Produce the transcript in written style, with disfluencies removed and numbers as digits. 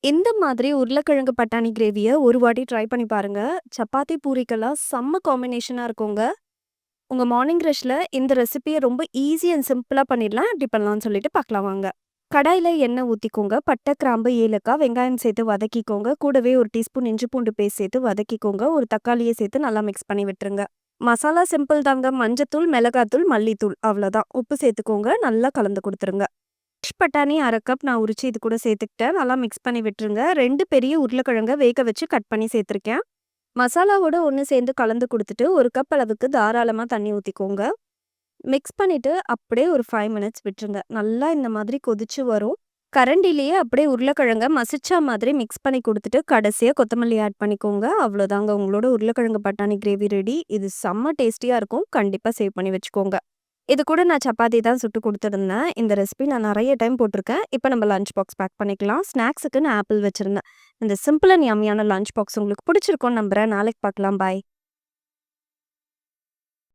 இந்த மாதிரி உருளைக்கிழங்கு பட்டாணி கிரேவிய ஒரு வாட்டி ட்ரை பண்ணி பாருங்க. சப்பாத்தி, பூரிக்கெல்லாம் செம்ம காம்பினேஷனா இருக்குங்க. உங்க மார்னிங் ரஷ்ல இந்த ரெசிபிய ரொம்ப ஈஸி அண்ட் சிம்பிளா பண்ணிடலாம். எப்படி பண்ணலாம்னு சொல்லிட்டு பார்க்கலாம் வாங்க. கடாயில எண்ணெய் ஊத்திக்கோங்க. பட்டை, கிராம்பு, ஏலக்காய், வெங்காயம் சேர்த்து வதக்கிக்கோங்க. கூடவே 1 டீஸ்பூன் இஞ்சி பூண்டு பேஸ்ட் சேர்த்து வதக்கிக்கோங்க. ஒரு தக்காளிய சேர்த்து நல்லா மிக்ஸ் பண்ணி விட்டுருங்க. மசாலா சிம்பிள் தாங்க. மஞ்சத்தூள், மிளகாத்தூள், மல்லித்தூள் அவ்வளோதான். உப்பு சேர்த்துக்கோங்க. நல்லா கலந்து குடுத்துருங்க. பட்டாணி 1/2 கப் நான் உரிச்சு இது கூட சேர்த்துக்கிட்டேன். நல்லா மிக்ஸ் பண்ணி விட்டுருங்க. 2 பெரிய உருளைக்கிழங்க வேக வச்சு கட் பண்ணி சேர்த்துருக்கேன். மசாலாவோட ஒண்ணு சேர்ந்து கலந்து குடுத்துட்டு, 1 கப் அளவுக்கு தாராளமா தண்ணி ஊத்திக்கோங்க. மிக்ஸ் பண்ணிட்டு அப்படியே ஒரு 5 மினிட்ஸ் விட்டுருங்க. நல்லா இந்த மாதிரி கொதிச்சு வரும். கரண்டிலேயே அப்படியே உருளைக்கிழங்க மசிச்சா மாதிரி மிக்ஸ் பண்ணி குடுத்துட்டு, கடைசியா கொத்தமல்லி ஆட் பண்ணிக்கோங்க. அவ்வளோதாங்க உங்களோட உருளைக்கிழங்கு பட்டாணி கிரேவி ரெடி. இது செம்ம டேஸ்டியா இருக்கும். கண்டிப்பா சேவ் பண்ணி வச்சுக்கோங்க. இது கூட நான் சப்பாத்தி தான் சுட்டு குடுத்துருந்தேன். இந்த ரெசிபி நான் நெறைய டைம் போட்டுருக்கேன். இப்ப நம்ம லஞ்ச் பாக்ஸ் பேக் பண்ணிக்கலாம். ஸ்நாக்ஸுக்கு நான் ஆப்பிள் வச்சிருந்தேன். இந்த சிம்பிள் அண்ட் யம்மியான லஞ்ச் பாக்ஸ் உங்களுக்கு பிடிச்சிருக்கும்னு நம்புறேன். நாளைக்கு பார்க்கலாம். பாய்.